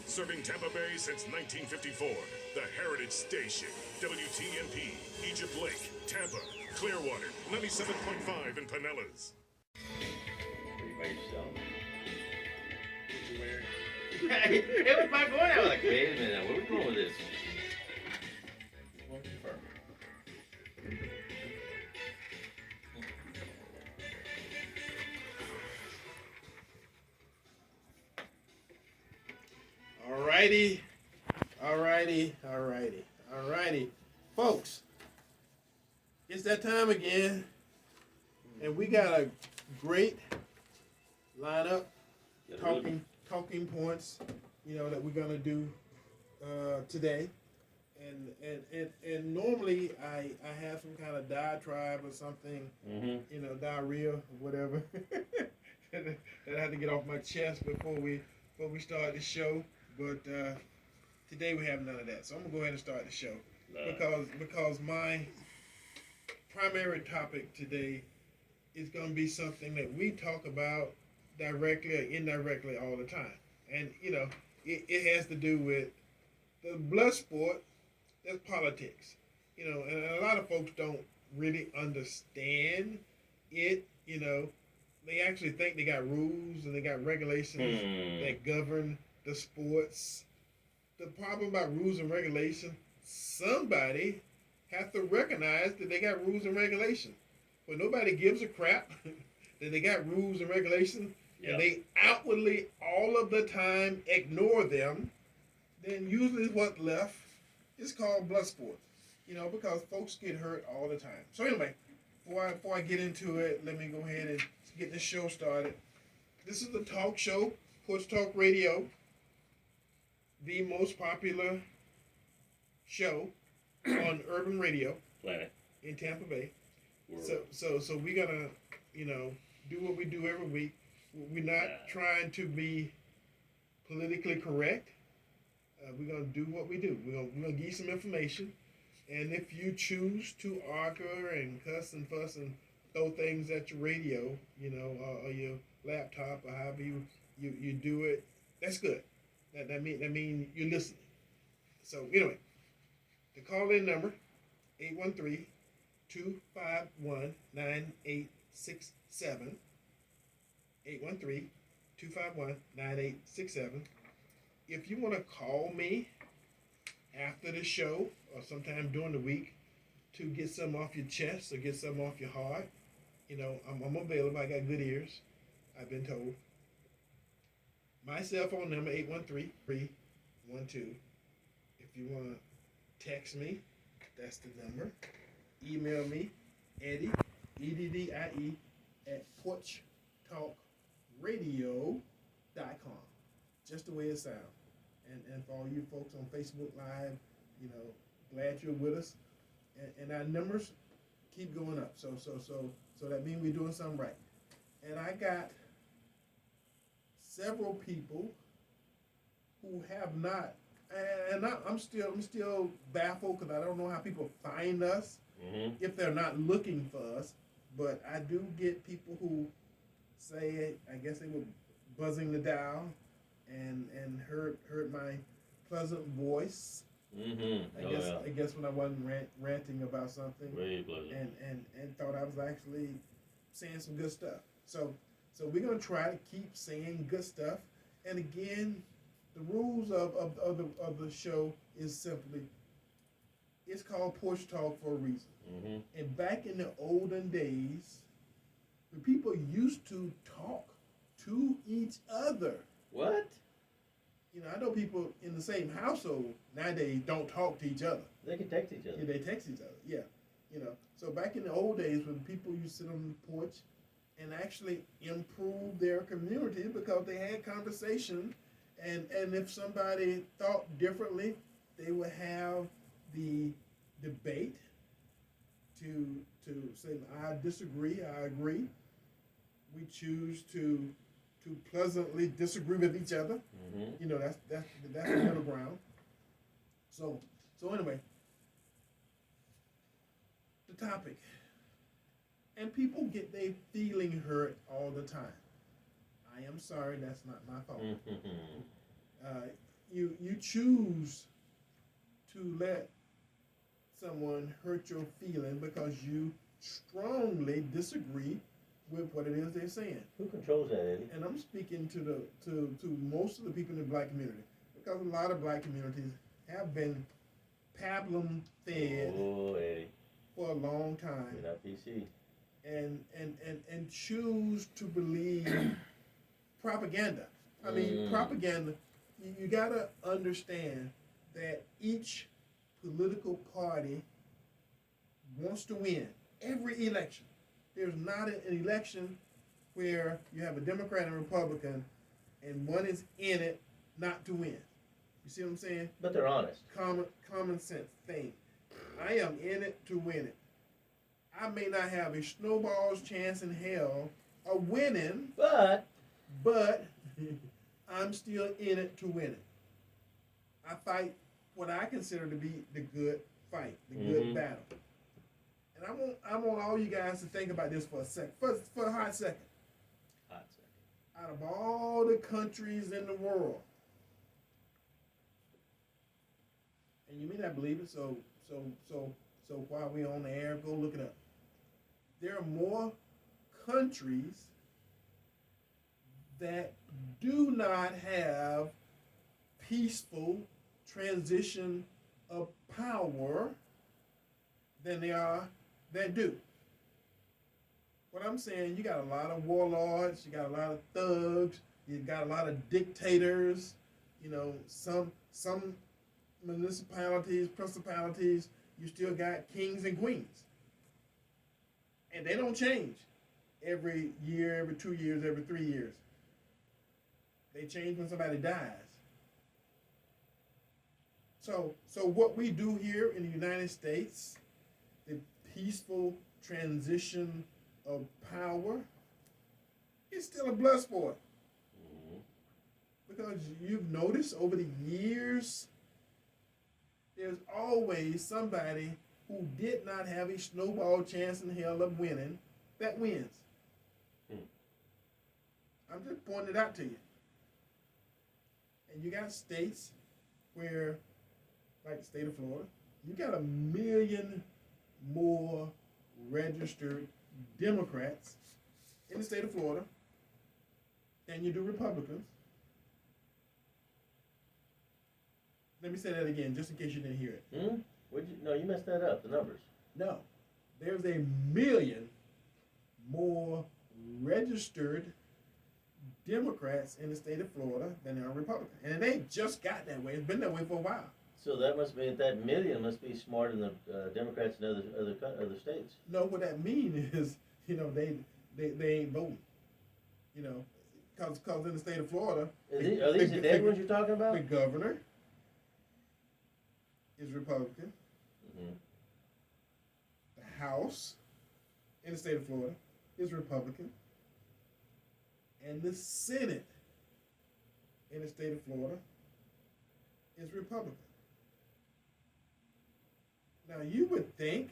Serving Tampa Bay since 1954. The Heritage Station. WTMP, Egypt Lake, Tampa, Clearwater, 97.5 in Pinellas. It was my going. I was like, wait a minute, where are we going with this? Alrighty. Folks, it's that time again, and we got a great lineup, talking points, that we're gonna do today. And normally I have some kind of diatribe or something, diarrhea or whatever that I have to get off my chest before we start the show. But today we have none of that, so I'm gonna go ahead and start the show because my primary topic today is gonna be something that we talk about directly or indirectly all the time, and it has to do with the blood sport. That's politics, and a lot of folks don't really understand it. They actually think they got rules and they got regulations that govern the sports. The problem about rules and regulations, somebody has to recognize that they got rules and regulations. But nobody gives a crap that they got rules and regulations, and they outwardly all of the time ignore them. Then usually what's left is called blood sport, because folks get hurt all the time. So anyway, before I get into it, let me go ahead and get this show started. This is the talk show, Porch Talk Radio, the most popular show on urban radio in Tampa Bay. So we're gonna, do what we do every week. We're not trying to be politically correct. We're going to do what we do. We're going to give you some information. And if you choose to argue and cuss and fuss and throw things at your radio, or your laptop or however you do it, that's good. That mean you're listening. So anyway, the call-in number, 813-251-9867. 813-251-9867. If you want to call me after the show or sometime during the week to get something off your chest or get something off your heart, I'm available. I got good ears, I've been told. My cell phone number, 813-312. If you want to text me, that's the number. Email me, Eddie, EDDIE, at porchtalkradio.com. Just the way it sounds. And for all you folks on Facebook Live, glad you're with us. And our numbers keep going up. So that means we're doing something right. And I got several people who have not, and I'm still baffled because I don't know how people find us if they're not looking for us. But I do get people who say, I guess they were buzzing the dial and heard my pleasant voice. I guess when I wasn't ranting about something, very pleasant, and thought I was actually saying some good stuff. So we're gonna try to keep saying good stuff. And again, the rules of the show is simply, it's called Porch Talk for a reason. And back in the olden days, the people used to talk to each other. What? I know people in the same household nowadays don't talk to each other. They can text each other. Yeah, they text each other. Yeah. So back in the old days when people used to sit on the porch and actually improve their community because they had conversation, and if somebody thought differently, they would have the debate to say, I disagree, I agree. We choose to pleasantly disagree with each other. That's the middle ground. So anyway, the topic. And people get their feeling hurt all the time. I am sorry, that's not my fault. You choose to let someone hurt your feeling because you strongly disagree with what it is they're saying. Who controls that, Eddie? And I'm speaking to most of the people in the black community, because a lot of black communities have been pablum fed for a long time. You're not PC. And choose to believe propaganda. I mean, propaganda, you gotta understand that each political party wants to win every election. There's not an election where you have a Democrat and a Republican and one is in it not to win. You see what I'm saying? But they're honest. Common sense thing. I am in it to win it. I may not have a snowball's chance in hell of winning, but I'm still in it to win it. I fight what I consider to be the good fight, the good battle. And I want all you guys to think about this for a second, for a hot second. Out of all the countries in the world, and you may not believe it, so while we're on the air, go look it up. There are more countries that do not have peaceful transition of power than there are that do. What I'm saying, you got a lot of warlords, you got a lot of thugs, you got a lot of dictators, you know, some municipalities, principalities, you still got kings and queens. And they don't change every year, every 2 years, every 3 years. They change when somebody dies. So what we do here in the United States, the peaceful transition of power, is still a blood sport. Because you've noticed over the years, there's always somebody who did not have a snowball chance in hell of winning that wins. I'm just pointing it out to you. And you got states where, like the state of Florida, you got 1 million more registered Democrats in the state of Florida than you do Republicans. Let me say that again, just in case you didn't hear it. No, you messed that up, the numbers. No. There's 1 million more registered Democrats in the state of Florida than there are Republicans. And it ain't just got that way. It's been that way for a while. So that must mean that million must be smarter than the Democrats in other states. No, what that means is, you know, they ain't voting. You know, because in the state of Florida, Are these the dead ones you're talking about? The governor is Republican. The House in the state of Florida is Republican. And the Senate in the state of Florida is Republican. Now, you would think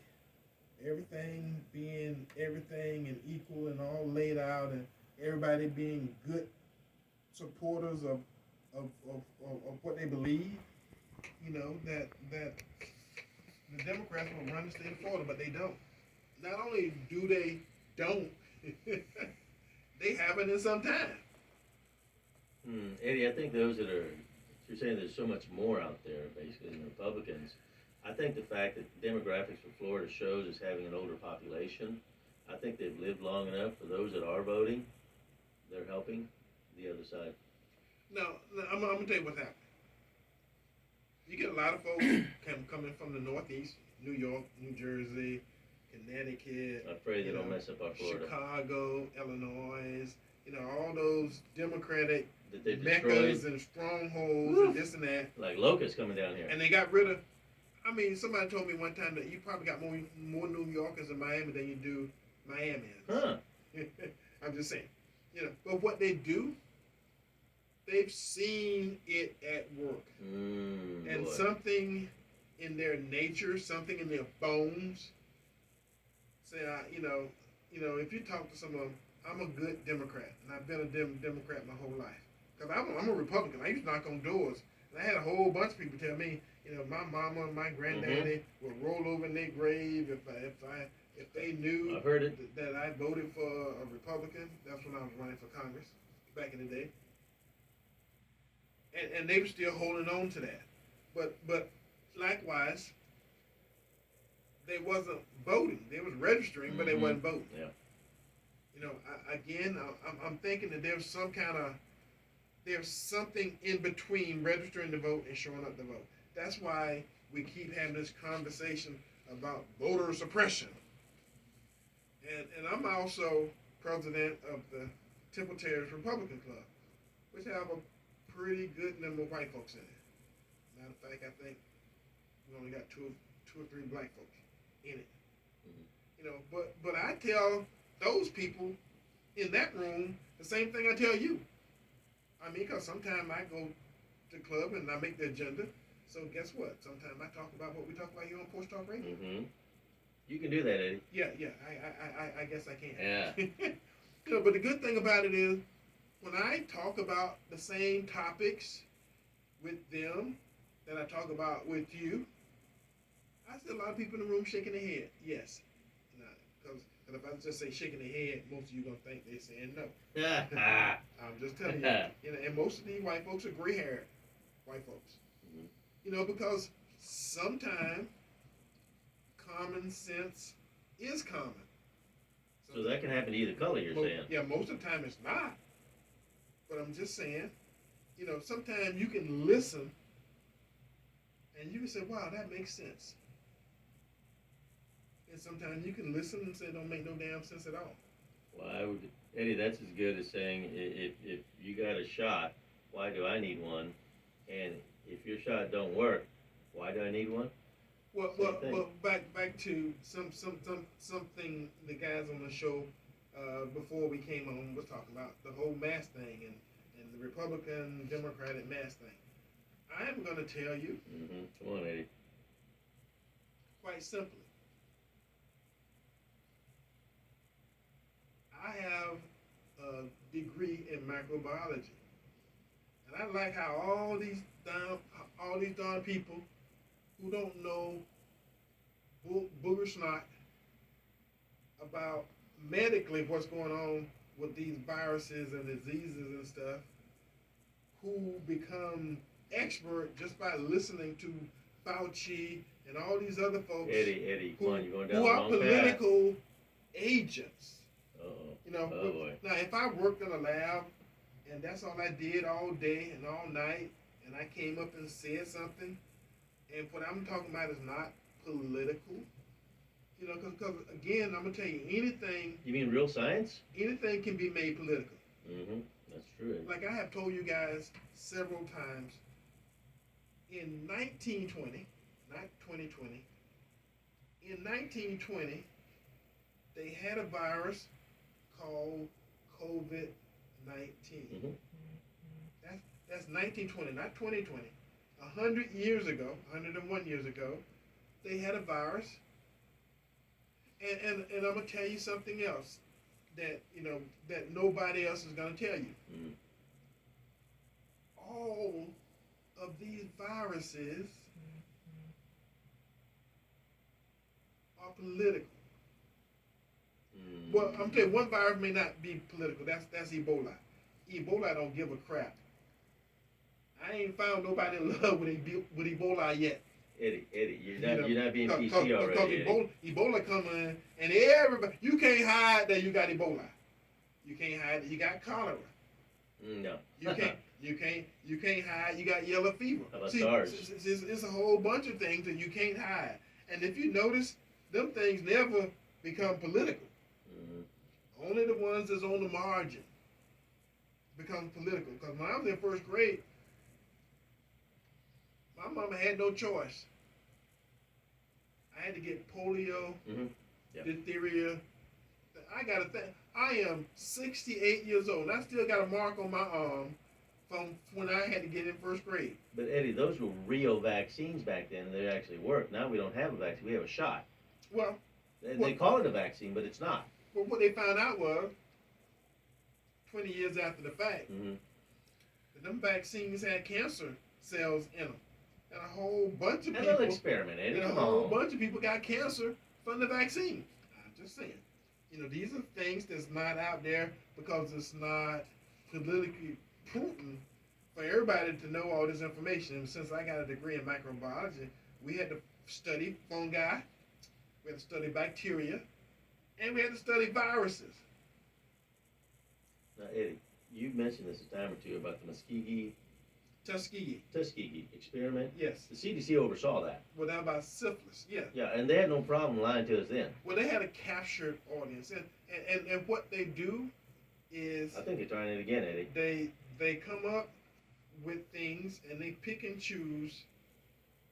everything and equal and all laid out and everybody being good supporters of what they believe, you know, that the Democrats will run the state of Florida, but they don't. Not only do they don't, they haven't in some time. Eddie, I think those you're saying there's so much more out there, basically, than Republicans. I think the fact that the demographics for Florida shows is having an older population. I think they've lived long enough for those that are voting. They're helping the other side. No, I'm going to tell you what's happening. You get a lot of folks coming from the Northeast, New York, New Jersey, Connecticut. I'm afraid they don't mess up our Florida. Chicago, Illinois, you know, all those Democratic that meccas and strongholds and this and that. Like locusts coming down here. And they got rid of, I mean, somebody told me one time that you probably got more New Yorkers in Miami than you do Miamians. Huh. I'm just saying. You know, but what they do, they've seen it at work. And something in their nature, something in their bones, say, you know, if you talk to some of them, I'm a good Democrat, and I've been a Democrat my whole life. because I'm a Republican. I used to knock on doors, and I had a whole bunch of people tell me, my mama and my granddaddy would roll over in their grave if they knew I've heard it. that I voted for a Republican. That's when I was running for Congress back in the day. And they were still holding on to that. But likewise, they wasn't voting. They was registering, but they wasn't voting. Yeah. I'm thinking that there's something in between registering to vote and showing up to vote. That's why we keep having this conversation about voter suppression. And I'm also president of the Temple Terrace Republican Club, which have a pretty good number of white folks in it. Matter of fact, I think we only got two or three black folks in it. But I tell those people in that room the same thing I tell you. I mean, because sometimes I go to the club and I make the agenda. So guess what? Sometimes I talk about what we talk about here on Porch Talk Radio. Mm-hmm. You can do that, Eddie. Yeah. I guess I can. Yeah. But the good thing about it is, when I talk about the same topics with them that I talk about with you, I see a lot of people in the room shaking their head. Yes. Because if I just say shaking their head, most of you going to think they're saying no. I'm just telling you. And most of these white folks are gray-haired white folks. Because sometimes common sense is common. So that can happen to either color, you're saying? Yeah, most of the time it's not. But I'm just saying, sometimes you can listen and you can say, wow, that makes sense. And sometimes you can listen and say it don't make no damn sense at all. Well, Eddie, that's as good as saying, if you got a shot, why do I need one? And if your shot don't work, why do I need one? Well, back to something the guys on the show before we came on was talking about, the whole mask thing and the Republican Democratic mask thing. I am going to tell you. Come on, Eddie. Quite simply, I have a degree in microbiology, and I like how all these darn people who don't know booger snot about medically what's going on with these viruses and diseases and stuff, who become expert just by listening to Fauci and all these other folks. Eddie, come on, you're going down who the are wrong political agents. Oh boy. Now, if I worked in a lab and that's all I did all day and all night, and I came up and said something, and what I'm talking about is not political, because again, I'm gonna tell you, anything. You mean real science? Anything can be made political. That's true. Like I have told you guys several times, in 1920, not 2020, in 1920, they had a virus called COVID-19. That's 1920, not 2020. 100 years ago, 101 years ago, they had a virus. And I'm going to tell you something else that, that nobody else is going to tell you. All of these viruses are political. Well, I'm telling you, one virus may not be political. That's Ebola. Ebola don't give a crap. I ain't found nobody in love with Ebola yet. Eddie, you're not being PC already. Because Ebola come in, and everybody, you can't hide that you got Ebola. You can't hide that you got cholera. No. You can't hide you got yellow fever. How about SARS? It's a whole bunch of things that you can't hide. And if you notice, them things never become political. Only the ones that's on the margin become political. Because when I was in first grade, my mama had no choice. I had to get polio, diphtheria. I got to think. I am 68 years old, and I still got a mark on my arm from when I had to get in first grade. But Eddie, those were real vaccines back then. They actually worked. Now we don't have a vaccine. We have a shot. Well, they call it a vaccine, but it's not. Well, what they found out was, 20 years after the fact, them vaccines had cancer cells in them. And a whole bunch of A people. little experiment, Eddie. And a Come whole on. bunch of people got cancer from the vaccine. I'm just saying. These are things that's not out there because it's not politically prudent for everybody to know all this information. And since I got a degree in microbiology, we had to study fungi, we had to study bacteria, and we had to study viruses. Now, Eddie, you mentioned this a time or two about the Tuskegee experiment. Yes. The CDC oversaw that. Well, that about syphilis, yeah. Yeah, and they had no problem lying to us then. Well, they had a captured audience, and what they do is I think they're trying it again, Eddie. they come up with things and they pick and choose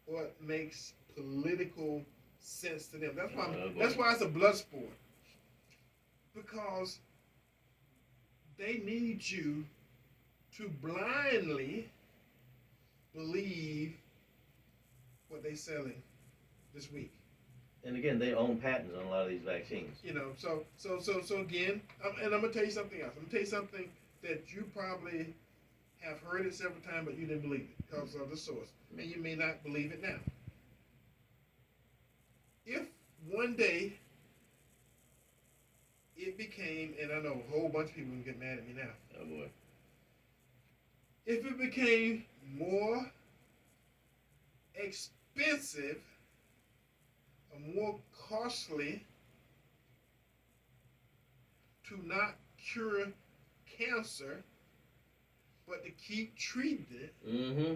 what makes political sense to them. That's why it's a blood sport, because they need you to blindly believe what they're selling this week. And again, they own patents on a lot of these vaccines. So again, and I'm gonna tell you something else. I'm gonna tell you something that you probably have heard it several times, but you didn't believe it because of the source, and you may not believe it now. If one day it became, and I know a whole bunch of people can get mad at me now. Oh boy. If it became more expensive or more costly to not cure cancer, but to keep treating it. Mm-hmm.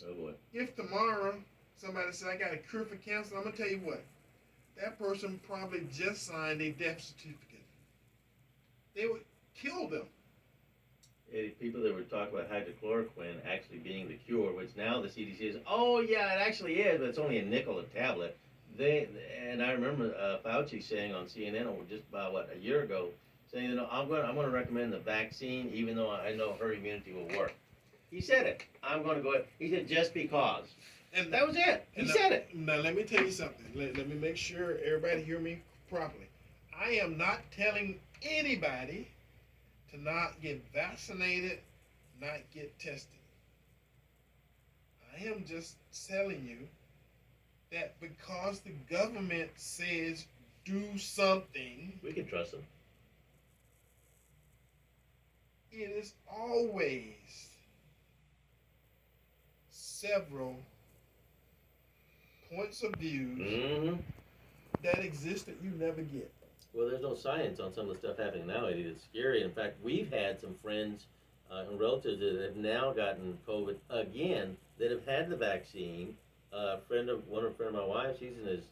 Oh boy. If tomorrow somebody said, I got a cure for cancer, I'm going to tell you what. That person probably just signed a death certificate. They would kill them. Eddie, people that were talking about hydrochloroquine actually being the cure, which now the CDC is, oh yeah, it actually is, but it's only a nickel a tablet. And I remember Fauci saying on CNN just about a year ago, saying, I'm going to recommend the vaccine, even though I know herd immunity will work. He said it. I'm going to go ahead. He said just because. And that was it. He said it. Now let me tell you something. Let me make sure everybody hear me properly. I am not telling anybody to not get vaccinated, not get tested. I am just telling you that because the government says do something, we can trust them. It is always several points of view that exist that you never get. Well, there's no science on some of the stuff happening now, Eddie. It's scary. In fact, we've had some friends and relatives that have now gotten COVID again that have had the vaccine. A friend of my wife's, he's in his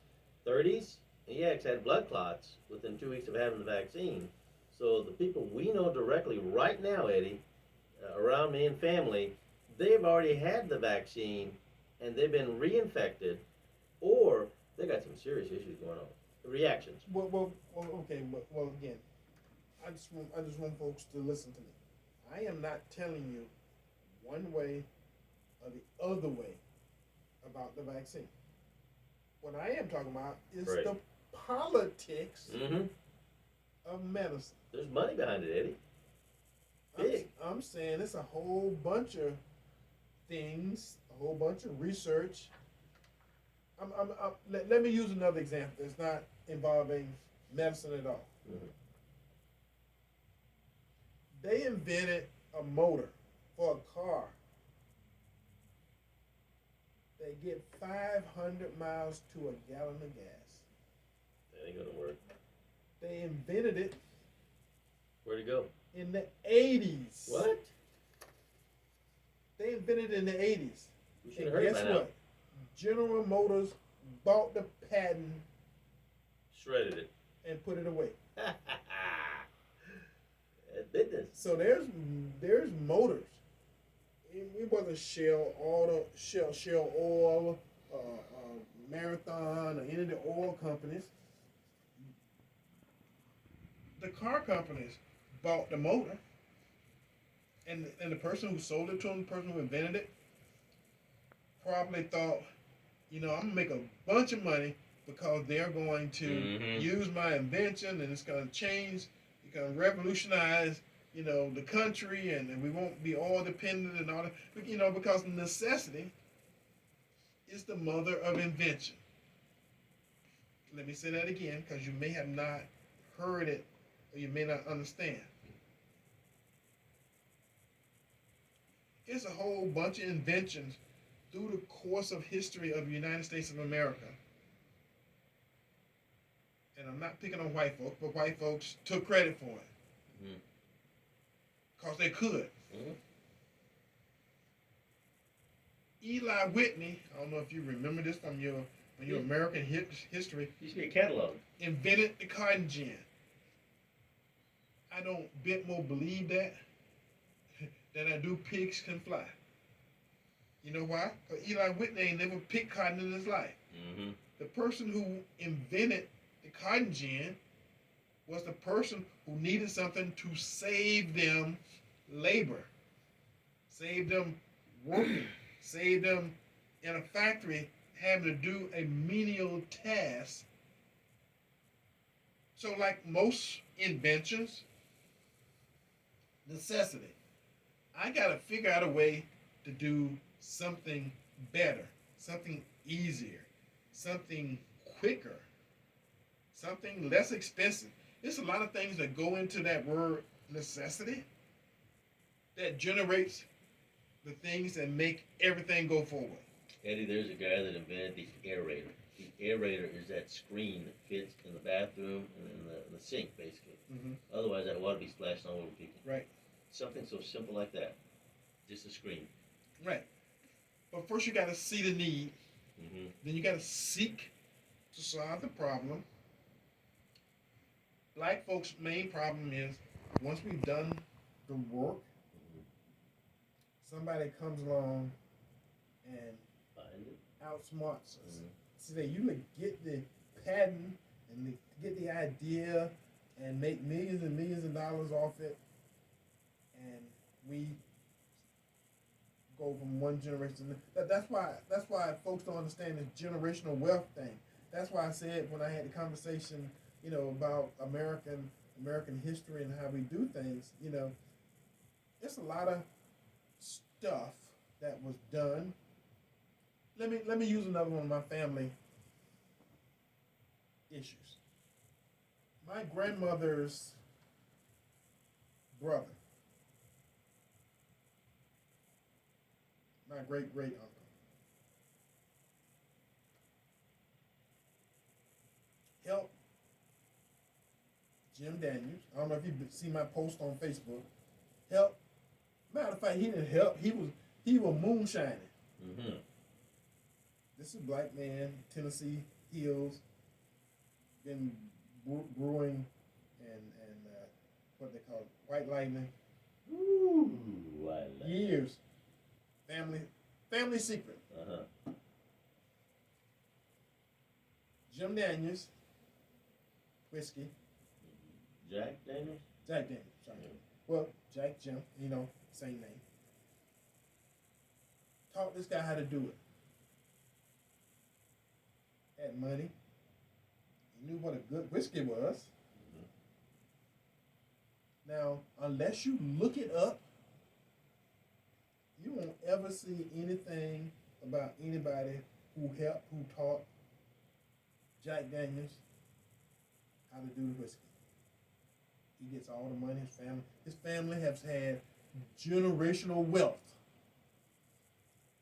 30s. And he actually had blood clots within 2 weeks of having the vaccine. So the people we know directly right now, Eddie, around me and family, they've already had the vaccine and they've been reinfected, or they got some serious issues going on. Reactions. Well, okay, but again, I just want folks to listen to me. I am not telling you one way or the other way about the vaccine. What I am talking about is the politics of medicine. There's money behind it, Eddie. Big. I'm saying it's a whole bunch of things, a whole bunch of research. Let me use another example that's not involving medicine at all. They invented a motor for a car. They get 500 miles to a gallon of gas. That ain't gonna work. They invented it. Where'd it go? In the 80s. What? They invented it in the 80s. We should have heard guess by what? now. General Motors bought the patent, shredded it, and put it away. Business. So there's motors. It wasn't Shell Oil, Marathon, or any of the oil companies. The car companies bought the motor, and the person who sold it to them, the person who invented it, probably thought, I'm gonna make a bunch of money because they're going to use my invention, and it's gonna change, it's gonna revolutionize the country, and we won't be all dependent and all that, because necessity is the mother of invention. Let me say that again, because you may have not heard it, or you may not understand. It's a whole bunch of inventions through the course of history of the United States of America. And I'm not picking on white folks, but white folks took credit for it. Because they could. Eli Whitney, I don't know if you remember this from your American history. Used to be a catalog. Invented the cotton gin. I don't bit more believe that than I do pigs can fly. You know why? Because Eli Whitney ain't never picked cotton in his life. The person who invented the cotton gin was the person who needed something to save them labor, save them working, save them in a factory having to do a menial task. So like most inventions, necessity. I gotta figure out a way to do something better, something easier, something quicker, something less expensive. There's a lot of things that go into that word necessity that generates the things that make everything go forward. Eddie, there's a guy that invented the aerator. The aerator is that screen that fits in the bathroom and in the sink, basically. Otherwise, that water be splashing all over people. Right. Something so simple like that. Just a screen. Right. But first you got to see the need. Then you got to seek to solve the problem. Black folks' main problem is once we've done the work, somebody comes along and outsmarts us. So that you would get the patent and get the idea and make millions and millions of dollars off it, and we go from one generation to another. That's why folks don't understand this generational wealth thing. That's why I said when I had the conversation, about American history and how we do things, it's a lot of stuff that was done. Let me use another one of my family issues. My grandmother's brother, my great-great uncle, helped Jim Daniels. I don't know if you see my post on Facebook. Help. Matter of fact, he didn't help. He was moonshining. This is a black man, Tennessee Hills, been brewing and what they call it, white lightning. Ooh, white lightning. Years. Family secret. Jim Daniels, whiskey. Jack Daniels? Jack Daniels, sorry. Well, Jack, Jim, same name. Taught this guy how to do it. Had money. He knew what a good whiskey was. Now, unless you look it up, you won't ever see anything about anybody who taught Jack Daniels how to do the whiskey. He gets all the money, his family has had generational wealth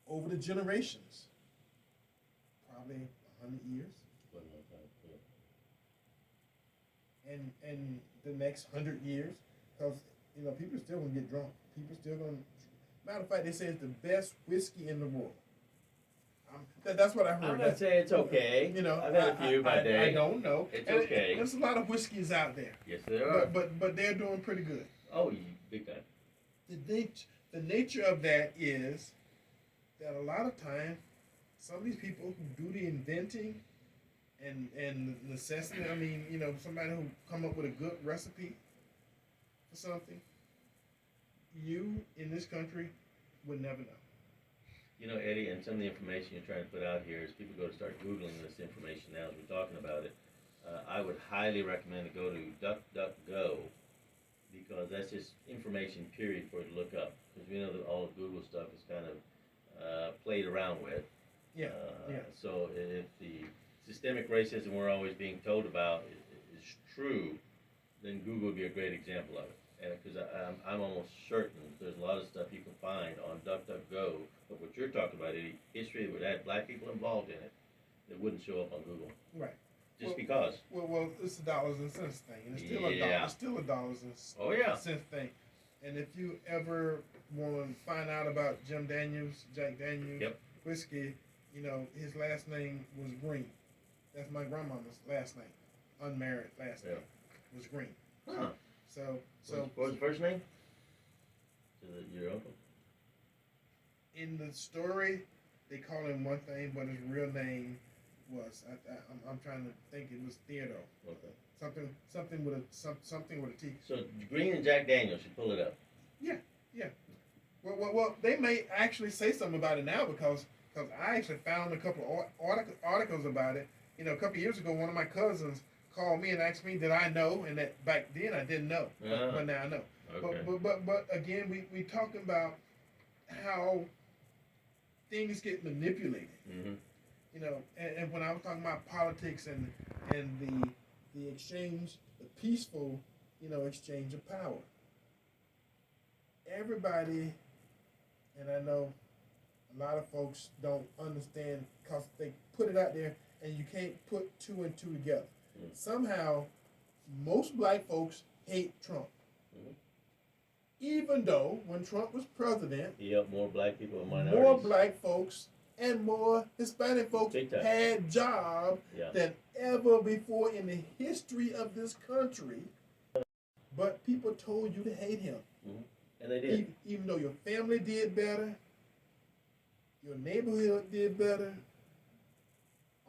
over the generations. Probably 100 years. And the next 100 years, because people still gonna get drunk. People still gonna. Matter of fact, they say it's the best whiskey in the world. That's what I heard. I'm not saying it's okay. I've had a few by day. I don't know. It's okay. There's a lot of whiskeys out there. Yes, there are. But they're doing pretty good. Oh, big time. The nature of that is that a lot of times, some of these people who do the inventing and necessity, somebody who come up with a good recipe for something, you in this country would never know. Eddie, and some of the information you're trying to put out here, as people go to start Googling this information now as we're talking about it, I would highly recommend to go to DuckDuckGo, because that's just information, period, for it to look up. Because we know that all of Google stuff is kind of played around with. Yeah, yeah. So if the systemic racism we're always being told about is true, then Google would be a great example of it. Because I'm almost certain there's a lot of stuff you can find on DuckDuckGo, but what you're talking about, Eddie, history that would have black people involved in it, that wouldn't show up on Google. Right. Just because. Well, it's a dollars and cents thing, and it's still it's still a dollars and cents thing. And if you ever want to find out about Jack Daniels whiskey, you know, his last name was Green. That's my grandmama's last name, unmarried last name was Green. Huh. So what was the first name? Your uncle? In the story, they call him one thing, but his real name was I'm trying to think. It was Theodore. Okay. Something with a T. So Green and Jack Daniels, you pull it up. Yeah. Well, they may actually say something about it now because I actually found a couple of articles about it. You know, a couple of years ago, one of my cousins called me and asked me did I know, and that back then I didn't know, but now I know. Okay. But again, we talking about how things get manipulated. Mm-hmm. You know, and when I was talking about politics and the exchange, the peaceful, you know, exchange of power. Everybody, and I know a lot of folks don't understand because they put it out there and you can't put two and two together. Mm-hmm. Somehow, most black folks hate Trump. Mm-hmm. Even though when Trump was president, he helped more black people and minorities. More black folks and more Hispanic folks had jobs than ever before in the history of this country. But people told you to hate him. Mm-hmm. And they did. Even though your family did better, your neighborhood did better,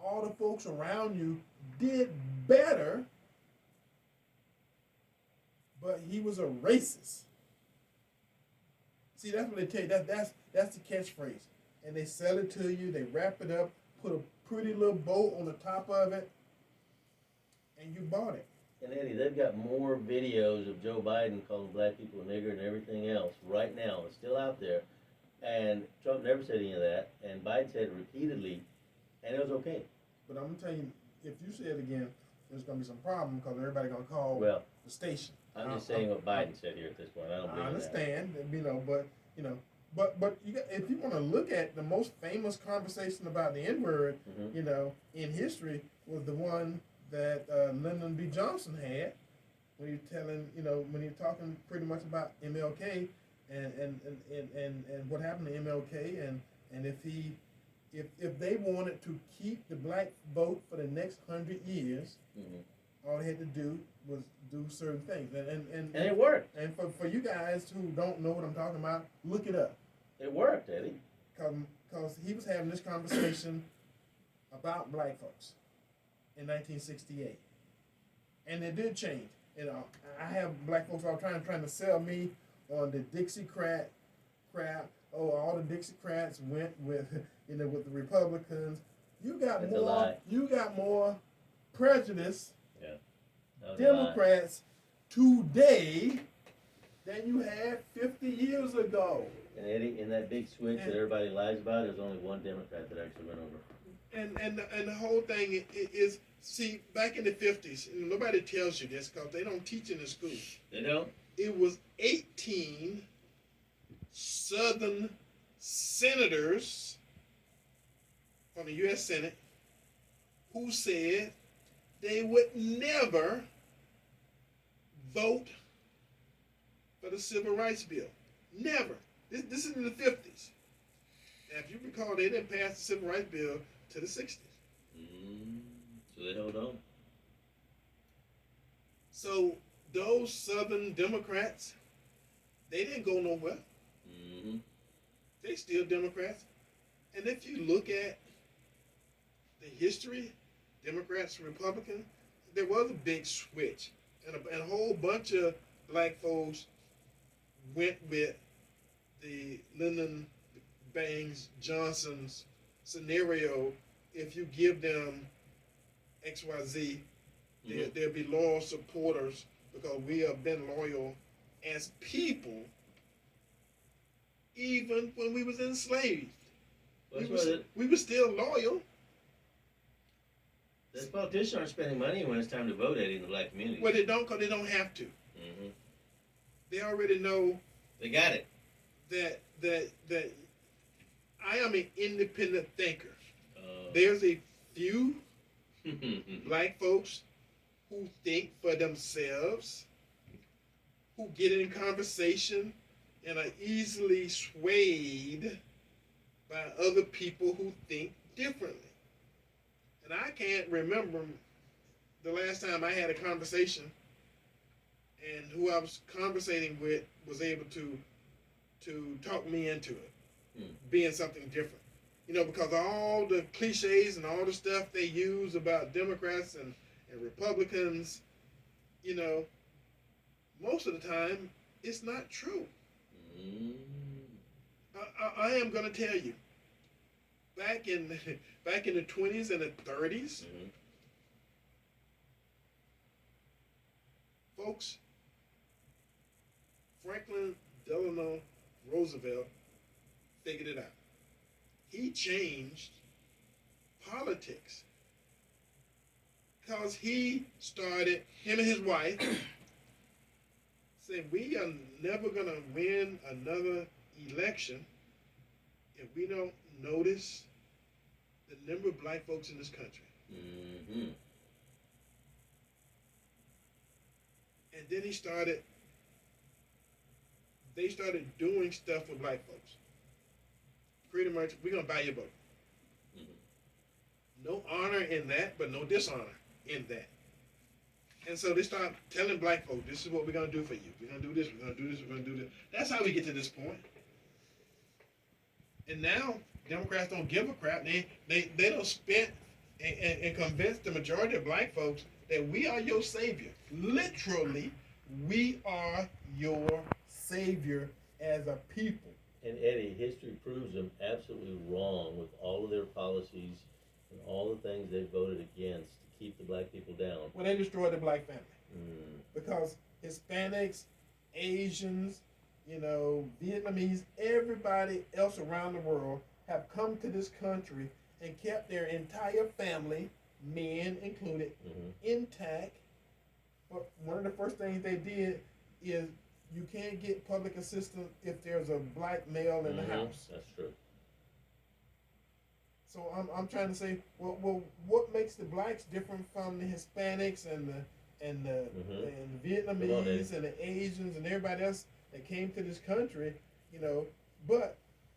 all the folks around you did better, but he was a racist. See, that's what they tell you. That's the catchphrase. And they sell it to you, they wrap it up, put a pretty little bow on the top of it, and you bought it. And Eddie, they've got more videos of Joe Biden calling black people a nigger and everything else right now. It's still out there. And Trump never said any of that. And Biden said it repeatedly, and it was okay. But I'm going to tell you, if you say it again, there's going to be some problem because everybody's going to call the station. I'm just saying what Biden said here at this point. I understand, you know, but, you know, but you got, if you want to look at the most famous conversation about the N-word, you know, in history was the one that Lyndon B. Johnson had when he was telling, you know, when he was talking pretty much about MLK and what happened to MLK and if they wanted to keep the black vote for the next 100 years, all they had to do was do certain things, and it worked. And for you guys who don't know what I'm talking about, look it up. It worked, Eddie. Because he was having this conversation about black folks in 1968, and it did change. You know, I have black folks all trying to sell me on the Dixiecrat crap. Oh, all the Dixiecrats went with with the Republicans. You got more prejudice. Democrats today than you had 50 years ago. And Eddie, in that big switch that everybody lies about, there's only one Democrat that actually went over. And the whole thing is, see, back in the 50s, and nobody tells you this because they don't teach in the school. They don't? It was 18 Southern senators from the U.S. Senate who said they would never vote for the Civil Rights Bill. Never. This is in the 50s. And if you recall, they didn't pass the Civil Rights Bill to the 60s. So they held on. So those Southern Democrats, they didn't go nowhere. They still Democrats. And if you look at the history, Democrats and Republicans, there was a big switch. And a whole bunch of black folks went with the Lyndon Baines Johnson's scenario. If you give them XYZ, they'll be loyal supporters because we have been loyal as people, even when we was enslaved. We were still loyal. The politicians aren't spending money when it's time to vote, Eddie, in the black community. Well, they don't, because they don't have to. Mm-hmm. They already know. They got it. That I am an independent thinker. There's a few black folks who think for themselves, who get in conversation and are easily swayed by other people who think differently. And I can't remember the last time I had a conversation and who I was conversating with was able to talk me into it, being something different. You know, because all the cliches and all the stuff they use about Democrats and Republicans, you know, most of the time, it's not true. I am going to tell you, back in the 20s and the 30s, folks, Franklin Delano Roosevelt figured it out. He changed politics because he started, him and his wife, saying, we are never going to win another election if we don't notice the number of black folks in this country. Mm-hmm. And then they started doing stuff for black folks. Pretty much, we're going to buy your vote. No honor in that, but no dishonor in that. And so they start telling black folks, this is what we're going to do for you. We're going to do this, we're going to do this, we're going to do this. That's how we get to this point. And now, Democrats don't give a crap. They don't spend and convince the majority of black folks that we are your savior. Literally, we are your savior as a people. And Eddie, history proves them absolutely wrong with all of their policies and all the things they voted against to keep the black people down. Well, they destroyed the black family. Because Hispanics, Asians, you know, Vietnamese, everybody else around the world have come to this country and kept their entire family, men included, intact. But one of the first things they did is you can't get public assistance if there's a black male in the house. That's true. So I'm trying to say, well, what makes the blacks different from the Hispanics and the Vietnamese and the Asians and everybody else that came to this country, you know? But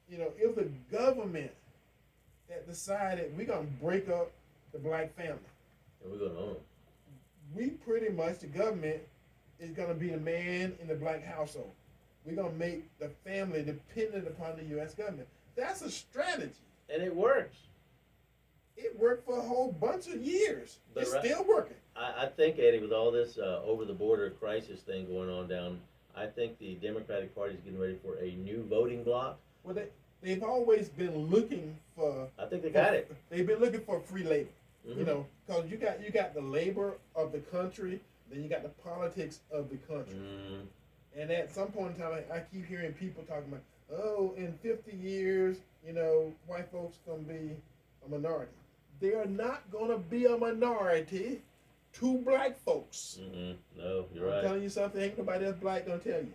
you know, it was the government that decided we're gonna break up the black family. And we're gonna own them. We pretty much, the government is gonna be the man in the black household. We're gonna make the family dependent upon the U.S. government. That's a strategy. And it works. It worked for a whole bunch of years. But it's still working. I think, Eddie, with all this over-the-border crisis thing going on down, I think the Democratic Party is getting ready for a new voting bloc. Well, they've always been looking for. I think they got it. They've been looking for free labor. You know, because you got the labor of the country, then you got the politics of the country. And at some point in time, I keep hearing people talking about, oh, in 50 years, you know, white folks gonna be a minority. They are not gonna be a minority to black folks. No, you're right. I'm telling you something, ain't nobody else black gonna tell you.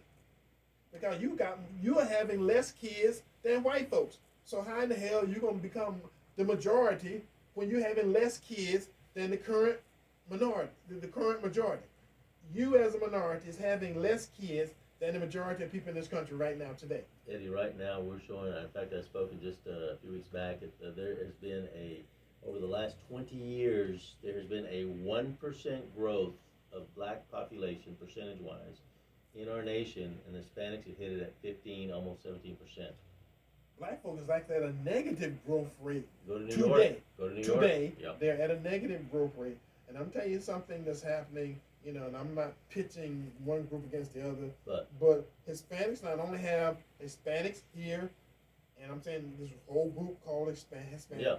Because you are having less kids than white folks. So how in the hell you gonna become the majority when you're having less kids than the current minority, the current majority? You as a minority is having less kids than the majority of people in this country right now today. Eddie, right now we're showing, in fact I spoke just a few weeks back, there has been over the last 20 years, there has been a 1% growth of black population, percentage-wise, in our nation, and Hispanics have hit it at 15, almost 17%. Black folks is actually at a negative growth rate. Go to New today. York. Go to New York. Today, Yep. they're at a negative growth rate. And I'm telling you something that's happening, you know, and I'm not pitching one group against the other, but Hispanics not only have Hispanics here, and I'm saying this whole group called Hispanic,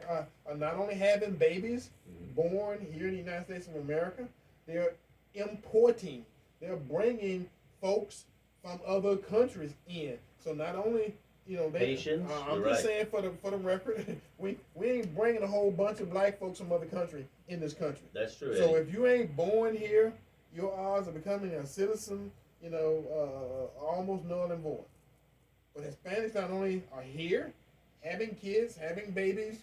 are not only having babies born here in the United States of America, they're importing, they're bringing folks from other countries in. So not only they, Haitians, I'm you're just right. saying for the record, we ain't bringing a whole bunch of black folks from other country in this country. That's true. So Eddie. if you ain't born here, your odds of becoming a citizen, almost null and void. But Hispanics not only are here, having kids, having babies,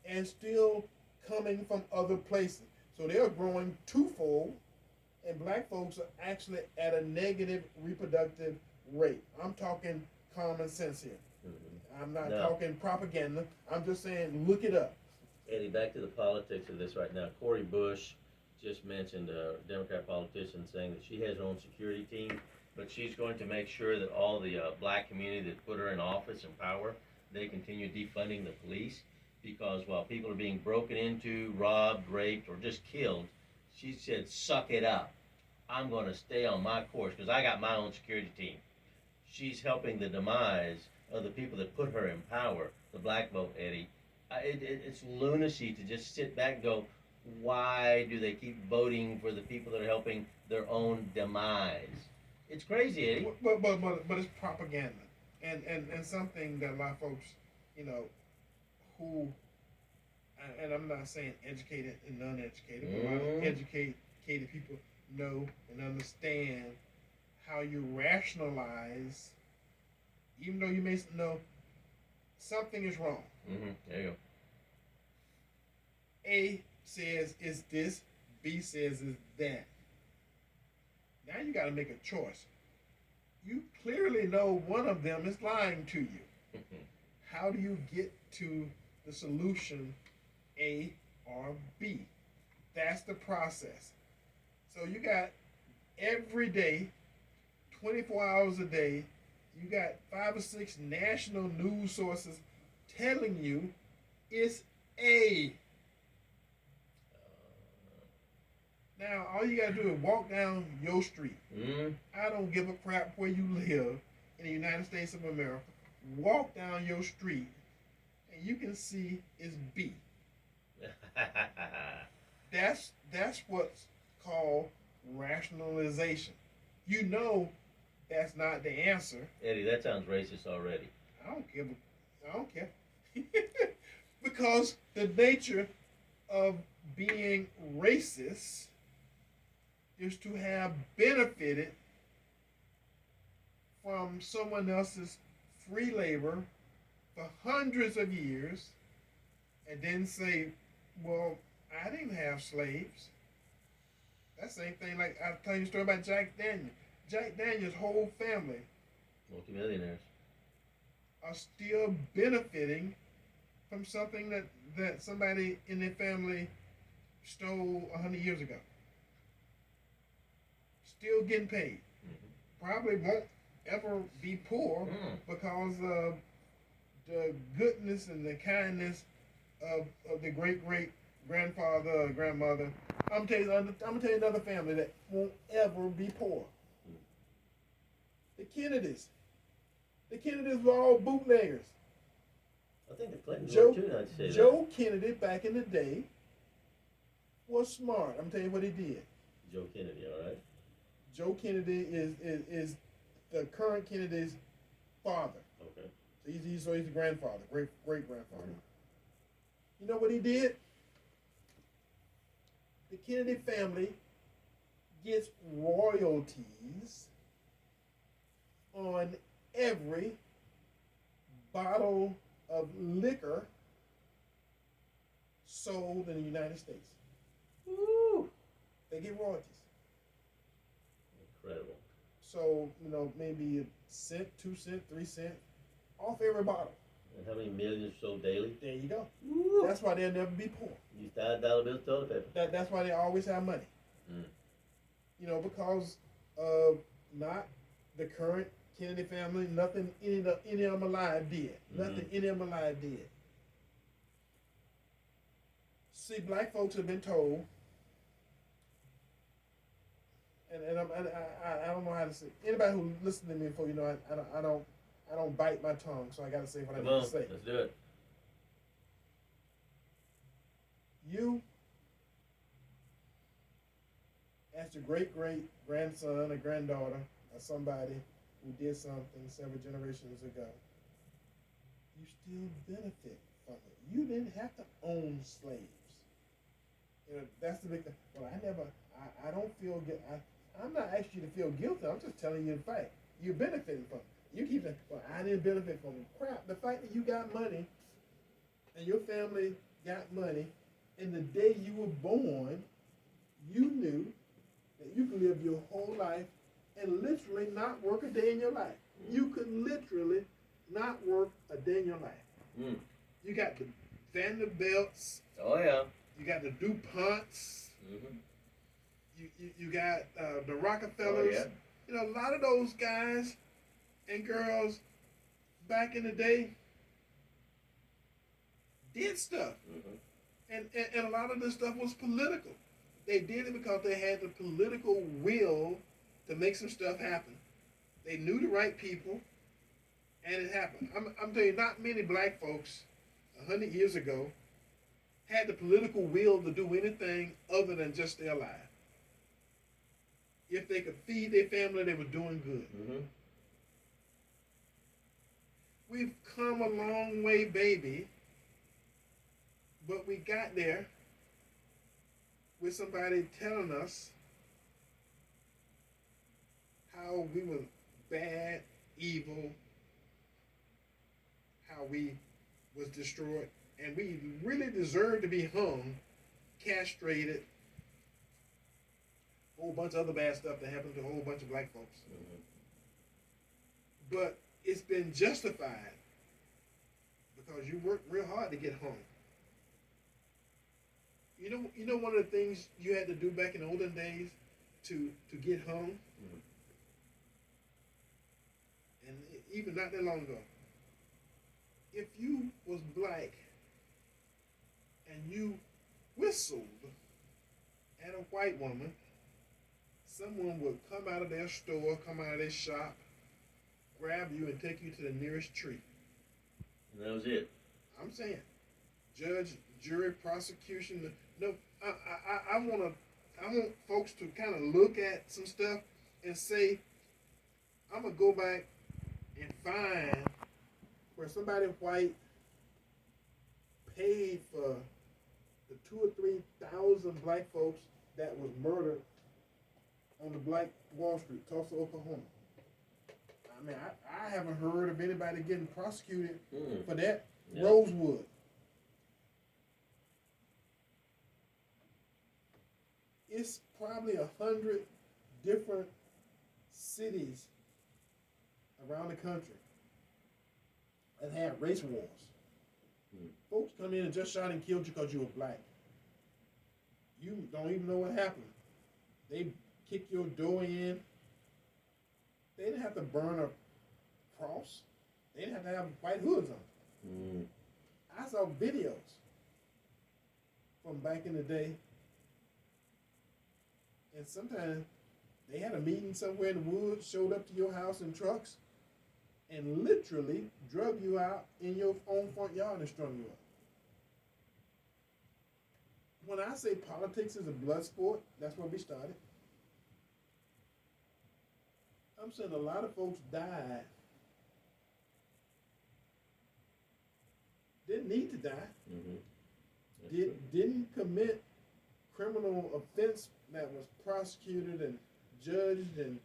and still coming from other places. So they're growing twofold, and black folks are actually at a negative reproductive rate. I'm talking common sense here. Mm-hmm. I'm not talking propaganda. I'm just saying look it up. Eddie, back to the politics of this right now. Cori Bush just mentioned a Democrat politician saying that she has her own security team, but she's going to make sure that all the black community that put her in office and power, they continue defunding the police, because while people are being broken into, robbed, raped, or just killed, she said, suck it up. I'm going to stay on my course because I got my own security team. She's helping the demise of the people that put her in power, the black vote, Eddie. It's lunacy to just sit back and go, why do they keep voting for the people that are helping their own demise? It's crazy, Eddie. But it's propaganda, and something that a lot of folks, who, and I'm not saying educated and uneducated, but a lot of educated people know and understand how you rationalize, even though you may know something is wrong. Mm-hmm. There you go. A says is this, B says is that. Now you got to make a choice. You clearly know one of them is lying to you. How do you get to the solution A or B? That's the process. So you got every day, 24 hours a day, you got 5 or 6 national news sources telling you it's A. Now, all you got to do is walk down your street. I don't give a crap where you live in the United States of America. Walk down your street, and you can see it's B. That's what's called rationalization. You know that's not the answer. Eddie, that sounds racist already. I don't care. Because the nature of being racist is to have benefited from someone else's free labor for hundreds of years and then say, well, I didn't have slaves. That's the same thing like I was telling you a story about Jack Daniels. Jack Daniels' whole family, multimillionaires, are still benefiting from something that somebody in their family stole 100 years ago. Still getting paid. Probably won't ever be poor because of the goodness and the kindness of the great-great-grandfather or grandmother. I'm gonna tell you another family that won't ever be poor. The Kennedys. The Kennedys were all bootleggers. I think the Clintons were too, I'd say Joe Kennedy back in the day was smart. I'm telling you what he did. Joe Kennedy, all right? Joe Kennedy is the current Kennedy's father. Okay. So he's the grandfather, great grandfather. You know what he did? The Kennedy family gets royalties on every bottle of liquor sold in the United States. Woo! They get royalties. Incredible. So, maybe a cent, 2 cents, 3 cents off every bottle. And how many millions sold daily? There you go. Woo! That's why they'll never be poor. Use $5 bills, toilet paper. That's why they always have money. Because of not the current Kennedy family, nothing any of them alive did. Nothing any of them alive did. See, black folks have been told, and I don't know how to say. Anybody who listened to me before, I don't bite my tongue, so I got to say what I need to say. Let's do it. You, as the great-great-grandson or granddaughter or somebody who did something several generations ago, you still benefit from it. You didn't have to own slaves. You know, that's the big thing. Well, I don't feel good. I'm not asking you to feel guilty. I'm just telling you the fact. You're benefiting from it. You keep saying, well, I didn't benefit from it. Crap, the fact that you got money and your family got money, and the day you were born, you knew that you could live your whole life and literally not work a day in your life. You could literally not work a day in your life. You got the Vanderbilts. Oh, yeah. You got the DuPonts. Mm-hmm. You got the Rockefellers. Oh, yeah. You know, a lot of those guys and girls back in the day did stuff. And a lot of this stuff was political. They did it because they had the political will to make some stuff happen. They knew the right people, and it happened. I'm telling you, not many black folks 100 years ago had the political will to do anything other than just stay alive. If they could feed their family, they were doing good. Mm-hmm. We've come a long way, baby, but we got there with somebody telling us how we were bad, evil, how we was destroyed, and we really deserved to be hung, castrated, a whole bunch of other bad stuff that happened to a whole bunch of black folks. But it's been justified because you worked real hard to get hung. You know one of the things you had to do back in the olden days to get hung? And even not that long ago. If you was black and you whistled at a white woman, someone would come out of their store, come out of their shop, grab you and take you to the nearest tree. And that was it. I'm saying, judge, jury, prosecution. No, I want folks to kind of look at some stuff and say, I'm gonna go back and find where somebody white paid for the 2,000 or 3,000 black folks that was murdered on the Black Wall Street, Tulsa, Oklahoma. I mean, I haven't heard of anybody getting prosecuted for that. Yeah. Rosewood. It's probably 100 different cities around the country that have race wars. Folks come in and just shot and killed you because you were black. You don't even know what happened. They kick your door in. They didn't have to burn a cross. They didn't have to have white hoods on. I saw videos from back in the day, and sometimes they had a meeting somewhere in the woods, showed up to your house in trucks, and literally drug you out in your own front yard and strung you up. When I say politics is a blood sport, that's where we started. I'm saying a lot of folks died. Didn't need to die. Didn't commit criminal offense that was prosecuted and judged and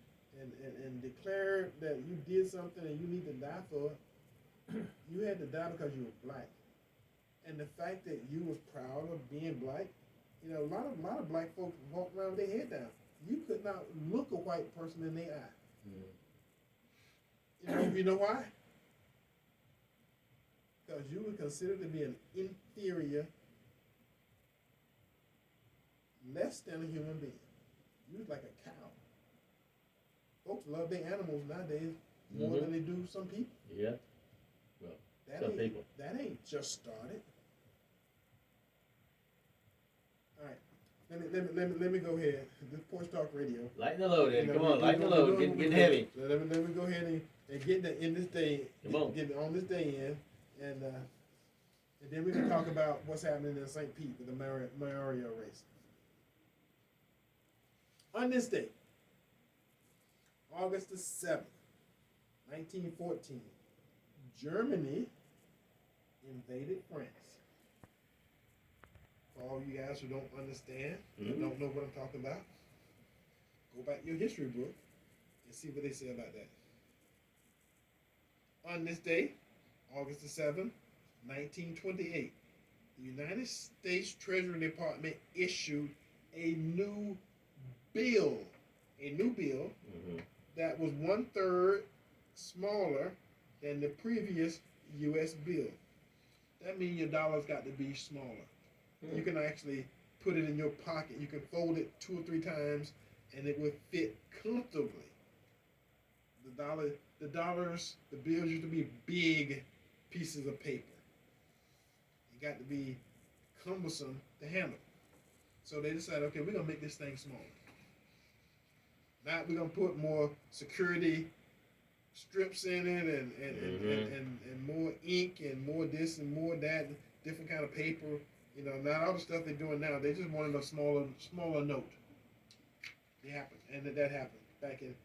declared that you did something and you need to die for it. You had to die because you were black. And the fact that you was proud of being black, you know, a lot of black folks walk around with their head down. You could not look a white person in the eye. You know why? Because you were considered to be an inferior, less than a human being. You was like a cow. Folks love their animals nowadays more than they do some people. Yeah. Well, some people. That ain't just started. All right. Let me go ahead. This Porch Talk Radio. Lighten the load, Eddie. Come on, lighten the load. Get heavy. So let me go ahead and get in this day. Come on. Get on this day in, and then we can talk about what's happening in St. Pete with the mayoral race. On this day, August the 7th, 1914, Germany invaded France. For all you guys who don't understand, and don't know what I'm talking about, go back to your history book and see what they say about that. On this day, August the 7th, 1928, the United States Treasury Department issued a new bill that was 1/3 smaller than the previous U.S. bill. That means your dollar's got to be smaller. You can actually put it in your pocket. You can fold it 2 or 3 times, and it would fit comfortably. The bills used to be big pieces of paper. It got to be cumbersome to handle. So they decided, okay, we're gonna make this thing smaller. Now we're gonna put more security strips in it, and more ink, and more this and more that, different kind of paper. You know, not all the stuff they're doing now. They just wanted a smaller note. It happened, and that happened back in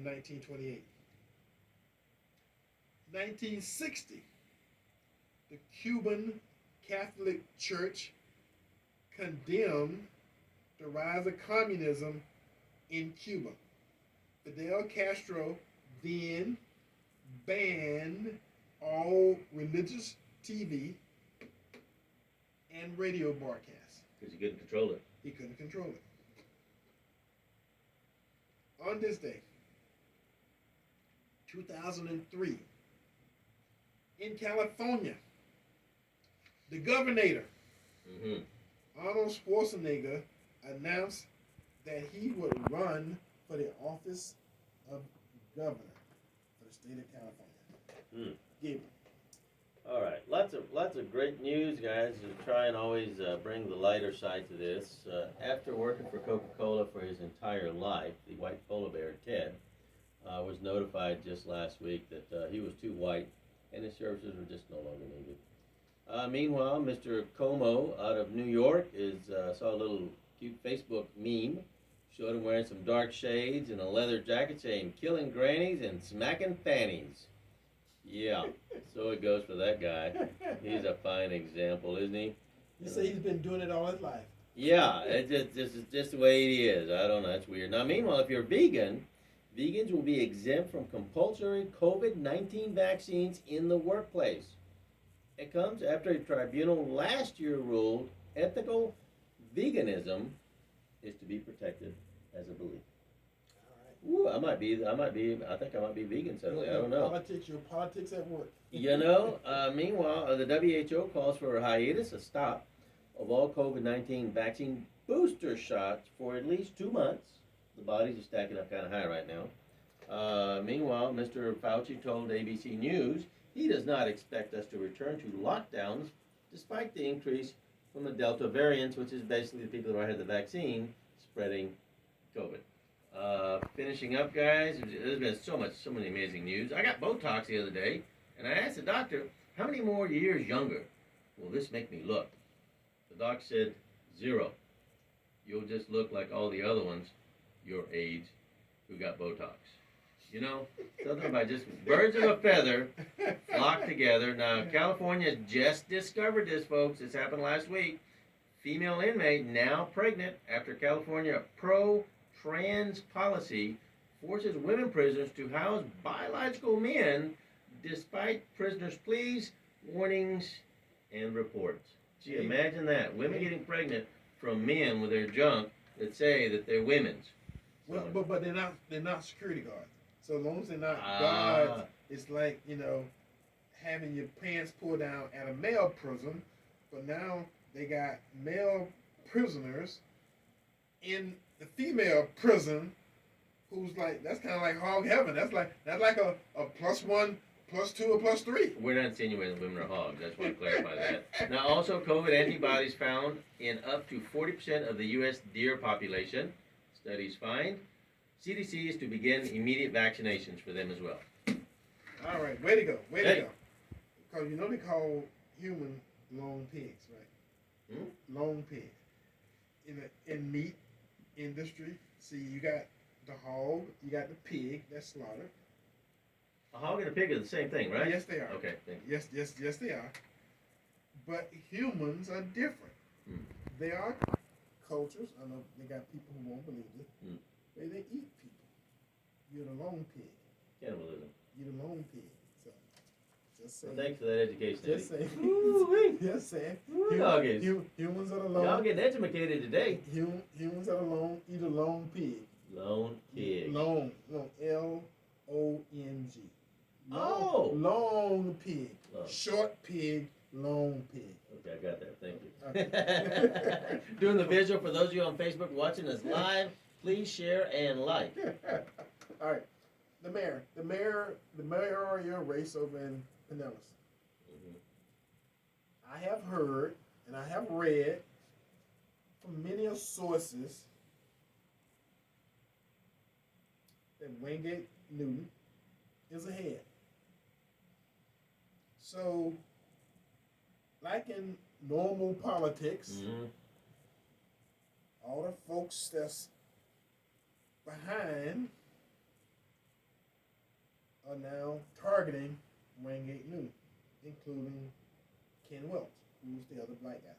1928. 1960, the Cuban Catholic Church condemned the rise of communism in Cuba. Fidel Castro then banned all religious TV and radio broadcasts. Because he couldn't control it. He couldn't control it. On this day, 2003, in California, the governor, Arnold Schwarzenegger, announced that he would run for the office of governor for the state of California. Gabriel. All right, lots of great news, guys. To try and always bring the lighter side to this. After working for Coca-Cola for his entire life, the white polar bear Ted was notified just last week that he was too white and his services were just no longer needed. Meanwhile, Mr. Como out of New York saw a little cute Facebook meme. Showed him wearing some dark shades and a leather jacket saying, "Killing grannies and smacking fannies." Yeah, so it goes for that guy. He's a fine example, isn't he? You say he's been doing it all his life. Yeah, it's just the way he is. I don't know, it's weird. Now, meanwhile, if you're vegan, vegans will be exempt from compulsory COVID-19 vaccines in the workplace. It comes after a tribunal last year ruled ethical veganism is to be protected as a belief. Ooh, I think I might be vegan suddenly. I don't know. Your politics at work. You know, meanwhile, the WHO calls for a hiatus, a stop, of all COVID-19 vaccine booster shots for at least 2 months. The bodies are stacking up kind of high right now. Meanwhile, Mr. Fauci told ABC News he does not expect us to return to lockdowns despite the increase from the Delta variants, which is basically the people who already had the vaccine spreading COVID. Finishing up, guys, there's been so many amazing news. I got Botox the other day, and I asked the doctor, how many more years younger will this make me look? The doc said, 0. You'll just look like all the other ones your age who got Botox. You know, something about just birds of a feather flock together. Now, California just discovered this, folks. This happened last week. Female inmate now pregnant after California pro-trans policy forces women prisoners to house biological men despite prisoners' pleas, warnings, and reports. Gee, imagine that. Women getting pregnant from men with their junk that say that they're women's. Well, but they're not security guards. So as long as they're not guards, it's like, you know, having your pants pulled down at a male prison, but now they got male prisoners in the female prison who's like, that's kind of like hog heaven. That's like a +1, +2, or +3. We're not insinuating women are hogs. I just want to clarify that. Now, also, COVID antibodies found in up to 40% of the U.S. deer population. Studies find CDC is to begin immediate vaccinations for them as well. All right, way to go, way to go. Because you know they call human lone pigs, right? Lone pig. In meat industry, see, you got the hog, you got the pig that's slaughtered. A hog and a pig are the same thing, right? Yes, they are. Okay, thank you. Yes, they are. But humans are different. Mm. They are cultures. I know they got people who won't believe it. Mm. They eat people. You're the lone pig. Cannibalism. You're the lone pig. So, just saying. Well, thanks for that education. Just saying. Woo-wee. Just saying. Doggies. Humans are the lone. Y'all getting educated today. Humans are the lone. Eat a lone pig. Lone pig. Long. L-O-N-G. Oh. Long pig. Long. Short pig. Long pig. Okay, I got that. Thank Okay. you. Doing the visual for those of you on Facebook watching us live. Please share and like. All right. The mayoral race over in Pinellas. Mm-hmm. I have heard and I have read from many sources that Wingate Newton is ahead. So, like in normal politics, Mm-hmm. all the folks that's behind are now targeting Wingate Newton, including Ken Welch, who's the other black guy.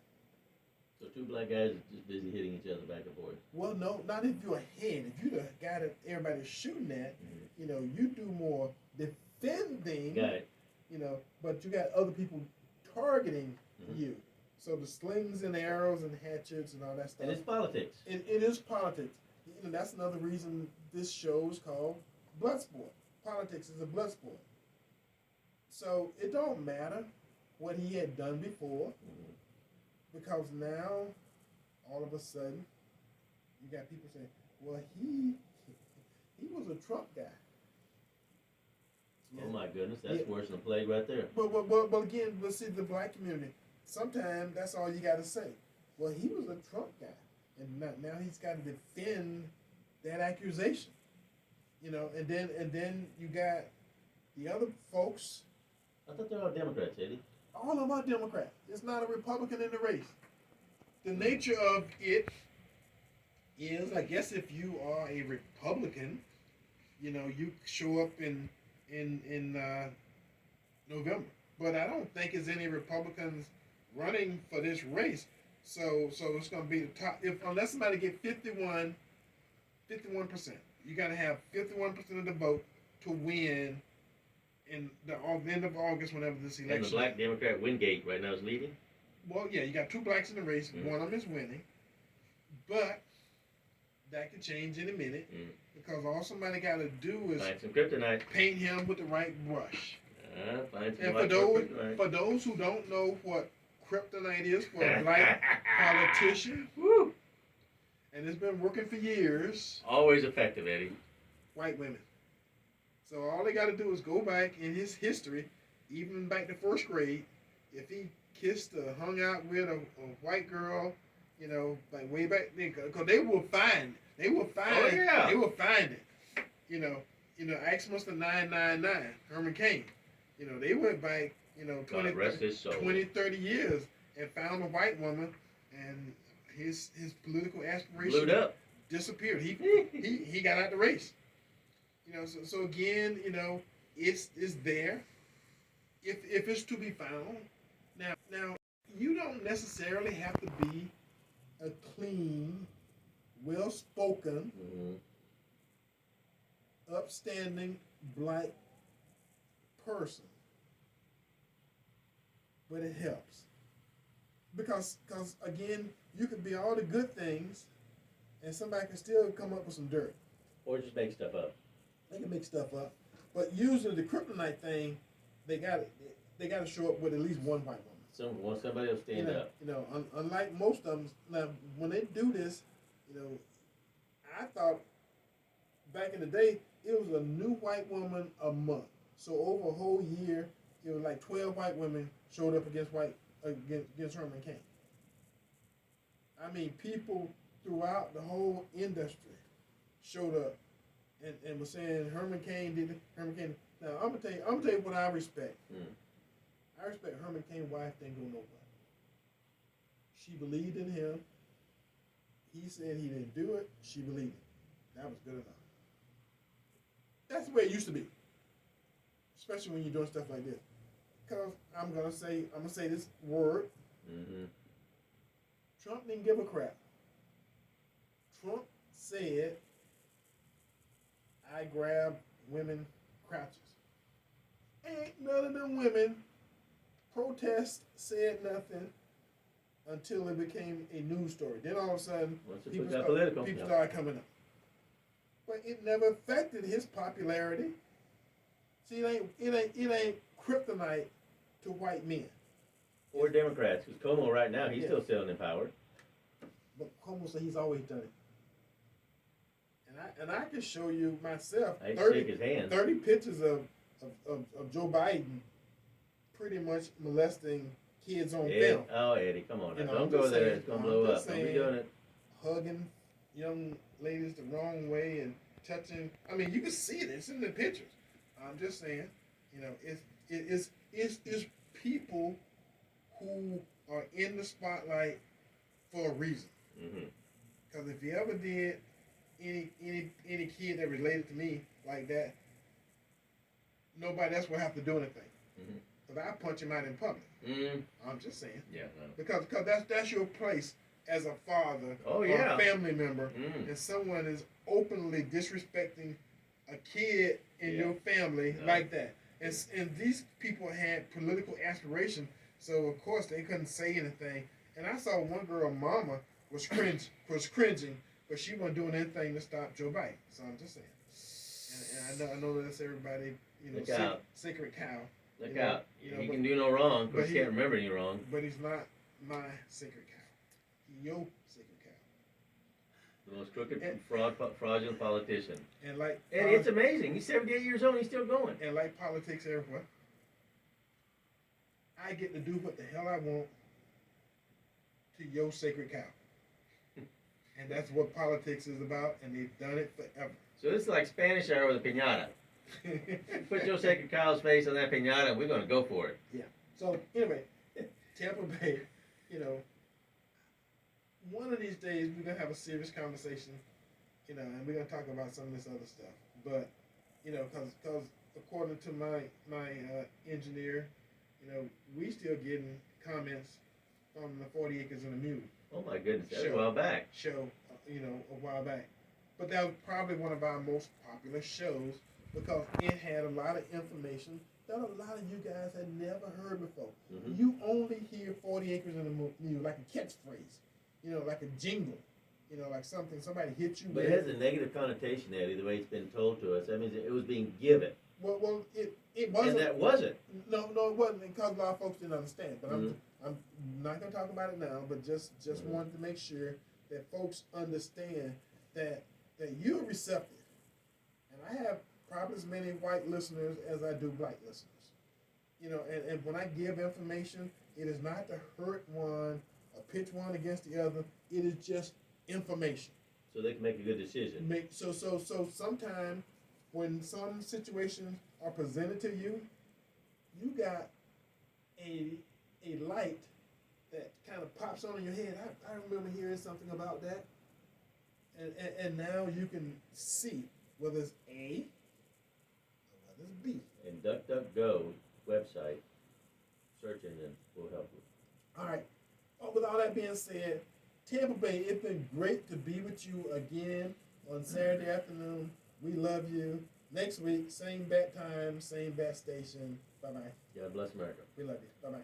So two black guys are just busy hitting each other back and forth. Well, no, not if you're ahead. If you're the guy that everybody's shooting at, Mm-hmm. you do more defending. Got it. But you got other people targeting Mm-hmm. you. So the slings and arrows and hatchets and all that stuff. And it's politics. It is politics. That's another reason this show is called Bloodsport. Politics is a blood sport. So it don't matter what he had done before, because now all of a sudden you got people saying, "Well, he was a Trump guy." Oh my goodness, that's worse than a plague right there. But again, let's see the black community. Sometimes that's all you got to say. Well, he was a Trump guy, and now he's got to defend that accusation. And then you got the other folks. I thought they were all Democrats, Eddie. All of them are Democrats. It's not a Republican in the race. The nature of it is, I guess, if you are a Republican, you show up in November. But I don't think there's any Republicans running for this race. So it's going to be the top. Unless somebody get 51%. You got to have 51% of the vote to win in the end of August, whenever this election. And the black Democrat Wingate right now is leading? Well, yeah, you got two blacks in the race. Mm-hmm. One of them is winning. But that could change in a minute, because all somebody got to do is find some kryptonite. Paint him with the right brush. Find some And for those who don't know what kryptonite is for a black politician, woo, and it's been working for years. Always effective, Eddie. White women. So all they got to do is go back in his history, even back to first grade. If he kissed or hung out with a white girl, like way back then, because they will find. They will find. Oh, yeah. They will find it. Xmas of 999, Herman Cain. They went back, 20, 30 years and found a white woman, and his political aspiration Blew up. disappeared. He got out the race. So again, it's there if it's to be found. Now you don't necessarily have to be a clean, well-spoken, upstanding black person, but it helps because again, you could be all the good things, and somebody can still come up with some dirt. Or just make stuff up. They can make stuff up, but usually the kryptonite thing, they got to show up with at least one white woman. Somebody will stand up. Unlike most of them, now when they do this, I thought back in the day it was a new white woman a month. So over a whole year, it was like 12 white women showed up against Herman Cain. I mean, people throughout the whole industry showed up and was saying Herman Cain did it. Herman Cain. Now I'm gonna tell you what I respect. I respect Herman Cain's wife didn't go nowhere. She believed in him. He said he didn't do it. She believed it. That was good enough. That's the way it used to be, especially when you're doing stuff like this. Because I'm gonna say this word. Mm-hmm. Trump didn't give a crap. Trump said, "I grab women crotches." Ain't none of them women protest said nothing until it became a news story. Then all of a sudden, people started coming up. But it never affected his popularity. See, it ain't kryptonite to white men. Or Democrats, because Como right now, he's still sitting in power. But Como said he's always done it. And I can show you myself 30 pictures of Joe Biden pretty much molesting kids on film. Oh, Eddie, come on now. Don't go there. It's going to blow up. Don't be doing it. Hugging young ladies the wrong way and touching. I mean, you can see it. It's in the pictures. I'm just saying, it's people who are in the spotlight for a reason. Because if you ever did any kid that related to me like that, nobody else will have to do anything. Because I punch him out in public. I'm just saying. Yeah. No. Because that's your place as a father or a family member, and someone is openly disrespecting a kid in your family like that. And these people had political aspiration, so of course they couldn't say anything. And I saw one girl, mama, was cringing, but she wasn't doing anything to stop Joe Biden. So I'm just saying. And I know that's everybody, sacred cow. Look out. He can do no wrong, but he can't remember any wrong. But he's not my sacred cow. He's your sacred cow. The most crooked, fraudulent politician. And like it's amazing. He's 78 years old and he's still going. And like politics everywhere, I get to do what the hell I want to your sacred cow. And that's what politics is about, and they've done it forever. So this is like Spanish hour with a piñata. Put your sacred cow's face on that piñata, and we're going to go for it. Yeah. So anyway, Tampabay, one of these days we're going to have a serious conversation, and we're going to talk about some of this other stuff. But, because according to my engineer, we still getting comments from the 40 Acres and a Mule. Oh my goodness, that was a while back. A while back. But that was probably one of our most popular shows because it had a lot of information that a lot of you guys had never heard before. You only hear 40 Acres and a Mule like a catchphrase, like a jingle, like somebody hit you. But it has a negative connotation, Eddie, the way it's been told to us. That means it was being given. Well, it wasn't. And that wasn't. No, it wasn't because a lot of folks didn't understand. But I'm not going to talk about it now, but just wanted to make sure that folks understand that you're receptive. And I have probably as many white listeners as I do black listeners. And when I give information, it is not to hurt one or pitch one against the other. It is just information. So they can make a good decision. So sometimes when some situations are presented to you, you got a light that kind of pops on in your head. I remember hearing something about that. And now you can see whether it's A or whether it's B. And DuckDuckGo website, search engine, will help you. All right. With all that being said, Tampabay, it's been great to be with you again on Saturday afternoon. We love you. Next week, same bat time, same bat station. Bye-bye. God bless America. We love you. Bye-bye.